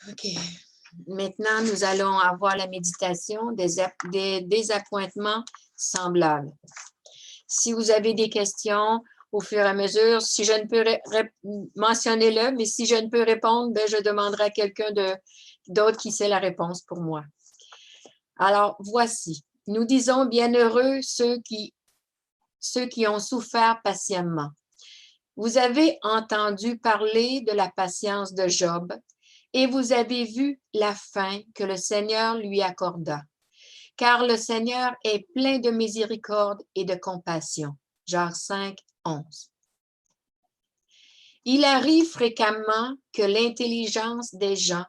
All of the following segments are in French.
OK. Maintenant, nous allons avoir la méditation des désappointements semblables. Si vous avez des questions au fur et à mesure, si je ne peux mentionner-le, mais si je ne peux répondre, ben, je demanderai à quelqu'un d'autre qui sait la réponse pour moi. Alors, voici. Nous disons bienheureux ceux qui ont souffert patiemment. Vous avez entendu parler de la patience de Job et vous avez vu la fin que le Seigneur lui accorda. Car le Seigneur est plein de miséricorde et de compassion. Jacques 5, 11. Il arrive fréquemment que l'intelligence des gens,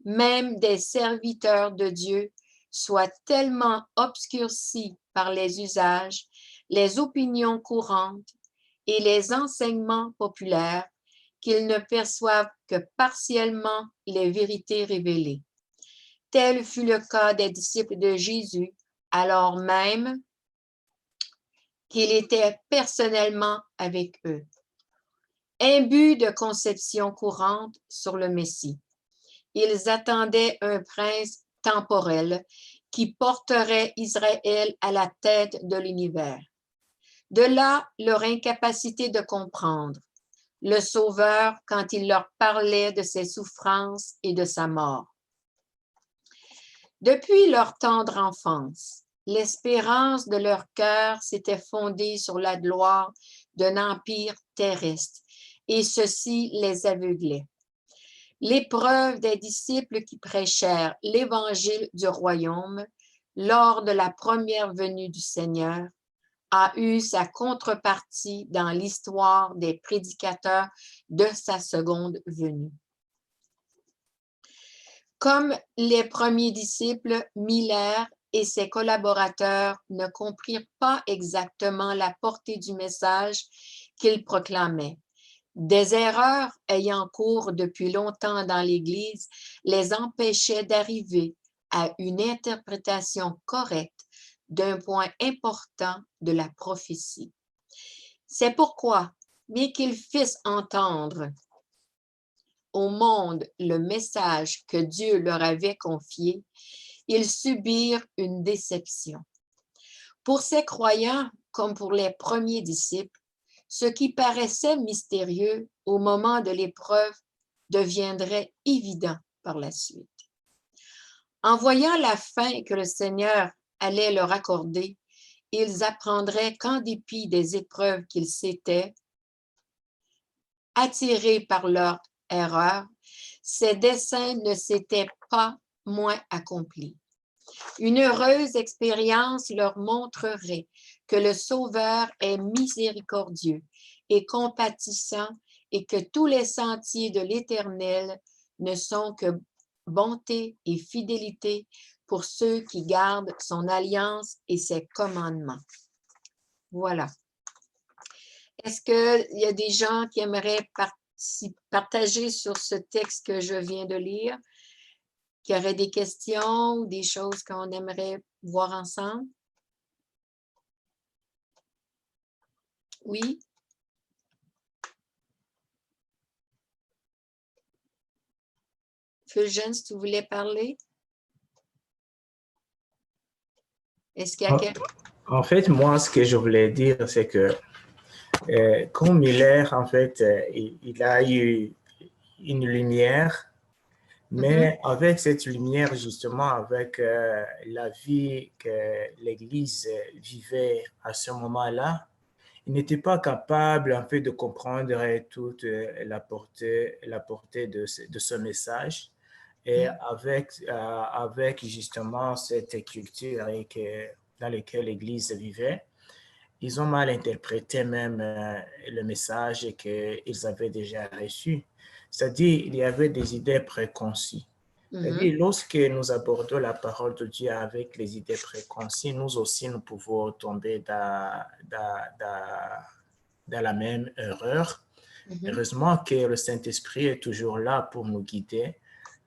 même des serviteurs de Dieu, soit tellement obscurcie par les usages, les opinions courantes et les enseignements populaires qu'ils ne perçoivent que partiellement les vérités révélées. Tel fut le cas des disciples de Jésus, alors même qu'il était personnellement avec eux. Imbus de conceptions courantes sur le Messie, ils attendaient un prince temporel qui porterait Israël à la tête de l'univers. De là leur incapacité de comprendre le Sauveur quand il leur parlait de ses souffrances et de sa mort. Depuis leur tendre enfance, l'espérance de leur cœur s'était fondée sur la gloire d'un empire terrestre, et ceci les aveuglait. L'épreuve des disciples qui prêchèrent l'évangile du royaume lors de la première venue du Seigneur a eu sa contrepartie dans l'histoire des prédicateurs de sa seconde venue. Comme les premiers disciples, Miller et ses collaborateurs ne comprirent pas exactement la portée du message qu'ils proclamaient. Des erreurs ayant cours depuis longtemps dans l'Église les empêchaient d'arriver à une interprétation correcte d'un point important de la prophétie. C'est pourquoi, bien qu'ils fissent entendre au monde le message que Dieu leur avait confié, ils subirent une déception. Pour ces croyants, comme pour les premiers disciples, ce qui paraissait mystérieux au moment de l'épreuve deviendrait évident par la suite. En voyant la fin que le Seigneur allait leur accorder, ils apprendraient qu'en dépit des épreuves qu'ils s'étaient attirés par leur erreur, ces desseins ne s'étaient pas moins accomplis. Une heureuse expérience leur montrerait que le Sauveur est miséricordieux et compatissant et que tous les sentiers de l'Éternel ne sont que bonté et fidélité pour ceux qui gardent son alliance et ses commandements. Voilà. Est-ce qu'il y a des gens qui aimeraient partager sur ce texte que je viens de lire, qui auraient des questions ou des choses qu'on aimerait voir ensemble? Oui? Fulgence, tu voulais parler? Est-ce qu'il y a quelqu'un? En fait, moi, ce que je voulais dire, c'est que comme Miller, en fait, il a eu une lumière, mais avec cette lumière, justement, avec la vie que l'Église vivait à ce moment-là, il n'était pas capable, en fait, de comprendre toute la portée de ce message. Et avec justement cette culture dans laquelle l'Église vivait, ils ont mal interprété même le message qu'ils avaient déjà reçu. C'est-à-dire, il y avait des idées préconçues. C'est-à-dire, lorsque nous abordons la parole de Dieu avec les idées préconçues, nous aussi, nous pouvons tomber dans la même erreur. Heureusement que le Saint-Esprit est toujours là pour nous guider.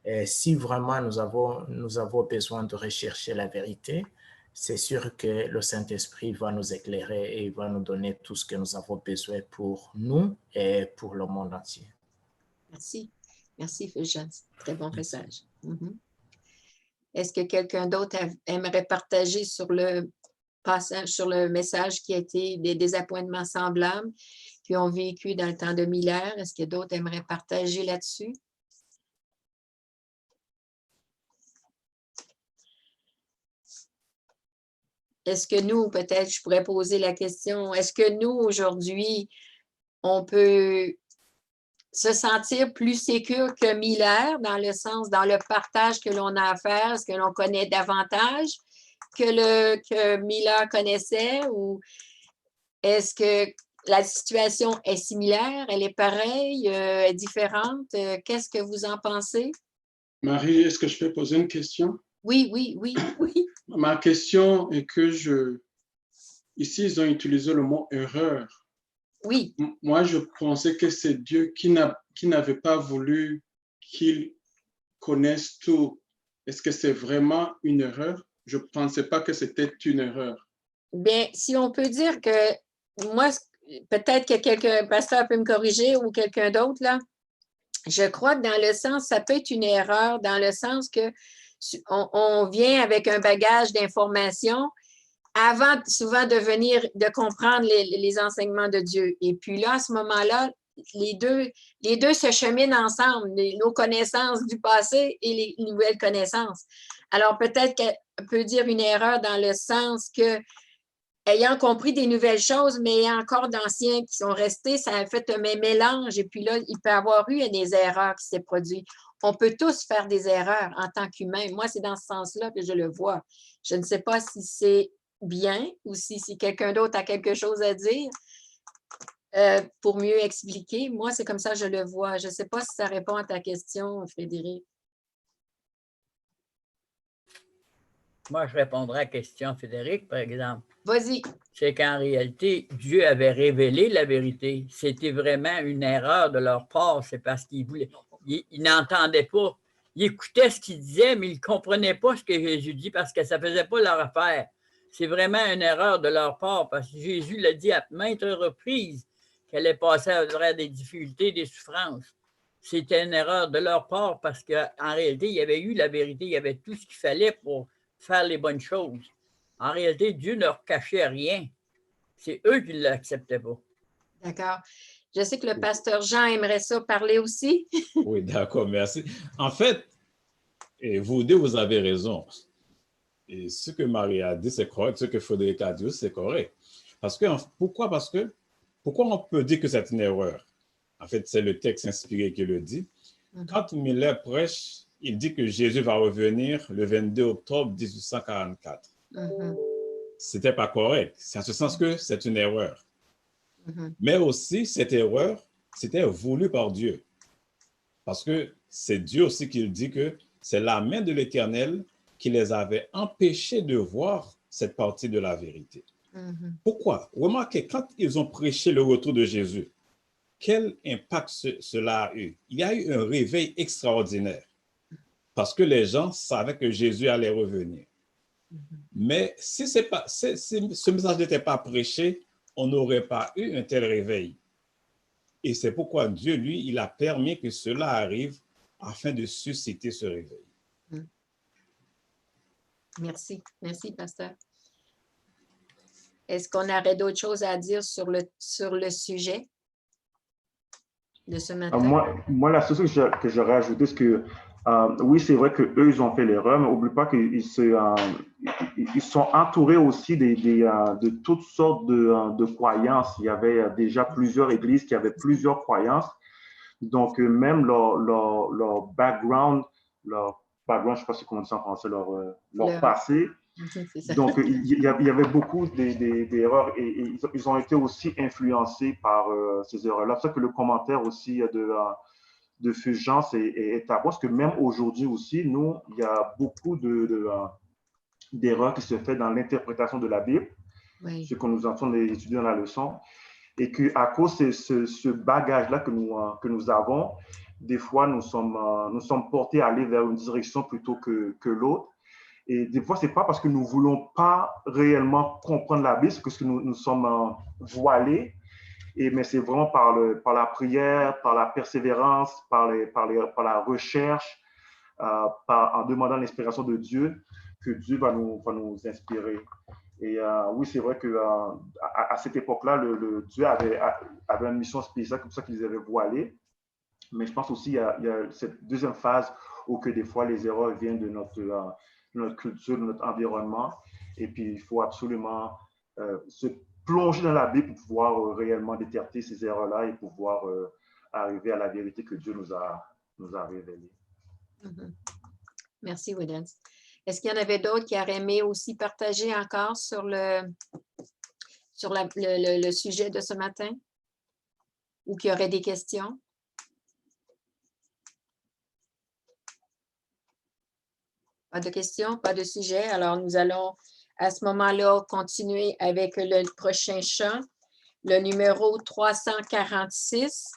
Et si vraiment nous avons besoin de rechercher la vérité, c'est sûr que le Saint-Esprit va nous éclairer et va nous donner tout ce que nous avons besoin pour nous et pour le monde entier. Merci. Merci, Fulgence. Très bon message. Est-ce que quelqu'un d'autre aimerait partager sur le passage, sur le message qui a été des appointements semblables qui ont vécu dans le temps de Miller? Est-ce que d'autres aimeraient partager là-dessus? Est-ce que nous, peut-être, je pourrais poser la question, est-ce que nous, aujourd'hui, on peut se sentir plus sécure que Miller dans le sens, dans le partage que l'on a à faire? Est-ce que l'on connaît davantage que Miller connaissait, ou est-ce que la situation est similaire, elle est pareille, est différente? Qu'est-ce que vous en pensez? Marie, est-ce que je peux poser une question? Oui, oui, oui, oui. Ma question est que ici, ils ont utilisé le mot erreur. Oui. Moi, je pensais que c'est Dieu qui n'avait pas voulu qu'ils connaissent tout. Est-ce que c'est vraiment une erreur? Je ne pensais pas que c'était une erreur. Bien, si on peut dire que moi, peut-être que quelqu'un, pasteur peut me corriger ou quelqu'un d'autre, là, je crois que dans le sens, ça peut être une erreur, dans le sens que on vient avec un bagage d'informations avant souvent de comprendre les enseignements de Dieu. Et puis là, à ce moment-là, les deux se cheminent ensemble, nos connaissances du passé et les nouvelles connaissances. Alors, peut-être qu'on peut dire une erreur dans le sens que, ayant compris des nouvelles choses, mais ayant encore d'anciens qui sont restés, ça a fait un mélange. Et puis là, il peut y avoir eu des erreurs qui s'est produites. On peut tous faire des erreurs en tant qu'humains. Moi, c'est dans ce sens-là que je le vois. Je ne sais pas si c'est bien ou si quelqu'un d'autre a quelque chose à dire pour mieux expliquer. Moi, c'est comme ça que je le vois. Je ne sais pas si ça répond à ta question, Frédéric. Moi, je répondrai à la question, Frédéric, par exemple. Vas-y. C'est qu'en réalité, Dieu avait révélé la vérité. C'était vraiment une erreur de leur part. C'est parce qu'ils voulaient. Ils n'entendaient pas. Ils écoutaient ce qu'il disait, mais ils ne comprenaient pas ce que Jésus dit parce que ça ne faisait pas leur affaire. C'est vraiment une erreur de leur part parce que Jésus l'a dit à maintes reprises qu'elle allait passer à travers des difficultés, des souffrances. C'était une erreur de leur part parce qu'en réalité, il y avait eu la vérité, il y avait tout ce qu'il fallait pour faire les bonnes choses. En réalité, Dieu ne leur cachait rien. C'est eux qui ne l'acceptaient pas. D'accord. Je sais que le pasteur Jean aimerait ça parler aussi. Oui, d'accord, merci. En fait, vous deux, vous avez raison. Et ce que Marie a dit, c'est correct. Ce que Frédéric a dit, c'est correct. Pourquoi? Pourquoi on peut dire que c'est une erreur? En fait, c'est le texte inspiré qui le dit. Quand Miller prêche, il dit que Jésus va revenir le 22 octobre 1844. C'était pas correct. C'est en ce sens que c'est une erreur. Mais aussi, cette erreur, c'était voulu par Dieu. Parce que c'est Dieu aussi qui dit que c'est la main de l'Éternel qui les avait empêchés de voir cette partie de la vérité. Pourquoi? Remarquez, quand ils ont prêché le retour de Jésus, quel impact cela a eu? Il y a eu un réveil extraordinaire parce que les gens savaient que Jésus allait revenir. Mais si ce message n'était pas prêché, on n'aurait pas eu un tel réveil. Et c'est pourquoi Dieu, lui, il a permis que cela arrive afin de susciter ce réveil. Merci. Merci, pasteur. Est-ce qu'on aurait d'autres choses à dire sur le sujet de ce matin? Moi, la seule chose que j'aurais ajouté, c'est que oui, c'est vrai qu'eux, ils ont fait l'erreur, mais n'oublie pas qu'ils sont entourés aussi de toutes sortes de croyances. Il y avait déjà plusieurs églises qui avaient plusieurs croyances. Donc, même leur background, je ne sais pas si comment on dit ça en français, leur passé. Donc, il y avait beaucoup d'erreurs et ils ont été aussi influencés par ces erreurs-là. C'est ça que le commentaire aussi de Fulgence est à voir, parce que même aujourd'hui aussi, nous, il y a beaucoup d'erreurs qui se font dans l'interprétation de la Bible, ce que nous entendons étudier dans la leçon, et qu'à cause de ce bagage-là que nous avons, des fois, nous sommes portés à aller vers une direction plutôt que l'autre. Et des fois, ce n'est pas parce que nous ne voulons pas réellement comprendre la Bible, c'est parce que nous sommes voilés. mais c'est vraiment par la prière, par la persévérance, par la recherche, en demandant l'inspiration de Dieu, que Dieu va nous inspirer. Et oui, c'est vrai que à cette époque-là, Dieu avait une mission spéciale, comme ça qu'il les avait voilés. Mais je pense aussi qu'il y a cette deuxième phase où que des fois les erreurs viennent de notre culture, de notre environnement. Et puis, il faut absolument se plonger dans la Bible pour pouvoir réellement détecter ces erreurs-là et pouvoir arriver à la vérité que Dieu nous a révélée. Mm-hmm. Merci, Williams. Est-ce qu'il y en avait d'autres qui auraient aimé aussi partager encore sur le sujet de ce matin? Ou qui auraient des questions? Pas de questions, pas de sujet. Alors, nous allons à ce moment-là continuer avec le prochain chant, le numéro 346.